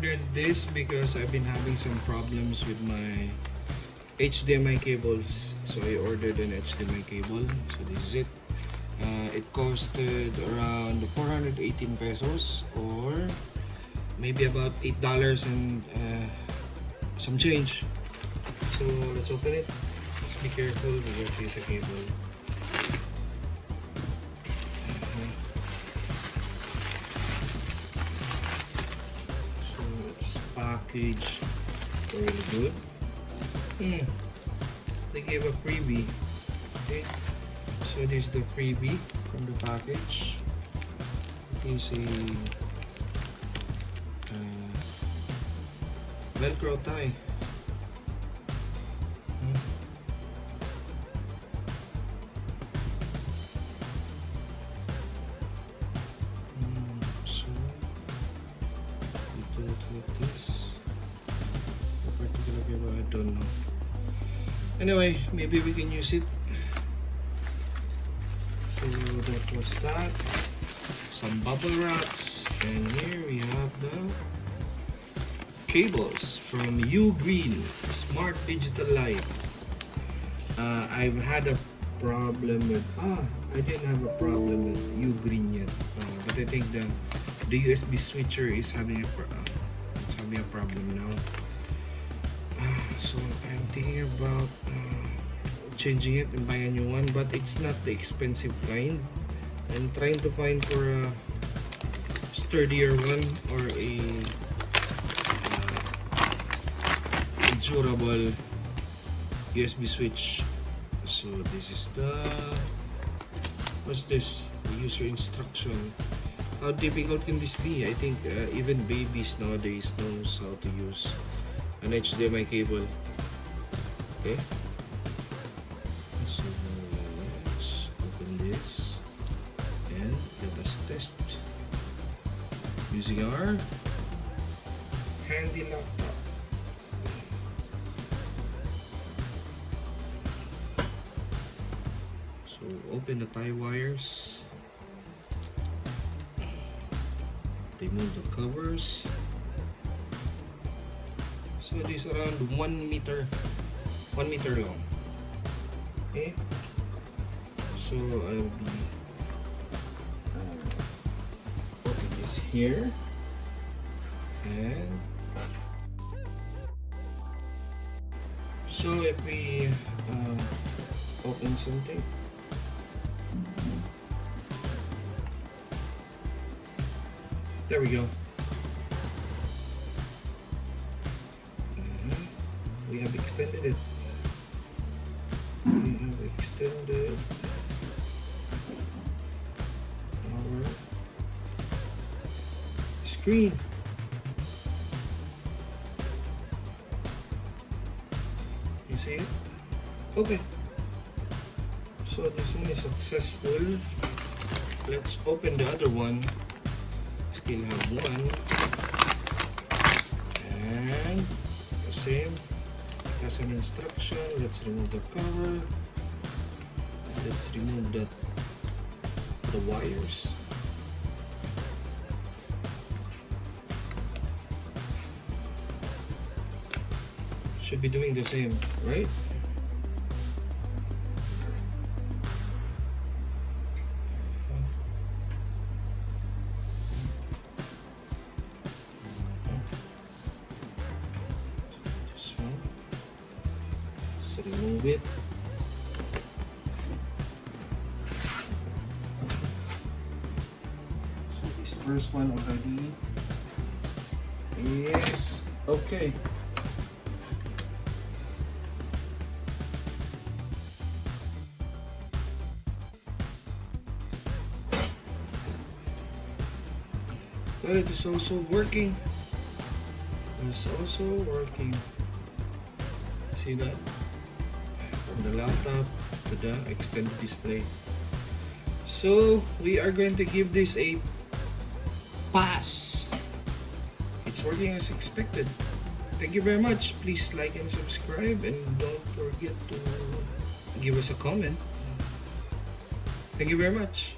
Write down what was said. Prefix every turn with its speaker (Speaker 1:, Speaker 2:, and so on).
Speaker 1: ordered this because I've been having some problems with my HDMI cables. So I ordered an HDMI cable. So this is it. It costed around 418 pesos or maybe about $8 and some change. So let's open it. Just be careful because it's a cable. So it's packaged really good. They gave a freebie. Okay. So this is the freebie from the package. It is a Velcro tie. So you do it like this. Particularly, I don't know. Anyway, maybe we can use it. So that was that. Some bubble wraps, and here we have the cables from UGREEN Smart Digital Light. I've had a problem with I didn't have a problem with UGREEN yet, but I think the USB switcher is having a problem now. So I'm thinking about changing it and buying a new one, but it's not the expensive kind. I'm trying to find for a sturdier one or a durable USB switch. So this is what's this? The user instruction. How difficult can this be? I think even babies nowadays knows how to use an HDMI cable. Okay. So let's open this and let us test using our handy laptop. So open the tie wires, remove the covers. So this is around 1 meter long. Okay. So I'll be putting this here, and so if we open something, there we go. We have extended it. We have extended our screen. You see it? Okay. So this one is successful. Let's open the other one. Still have one. And the same. As an instruction, let's remove the cover. Let's remove the wires. Should be doing the same, right? Remove it. So this first one already is okay. Well, it is also working. It's also working. See that? From the laptop to the extended display. So we are going to give this a pass. It's working as expected. Thank you very much. Please like and subscribe, and don't forget to give us a comment. Thank you very much.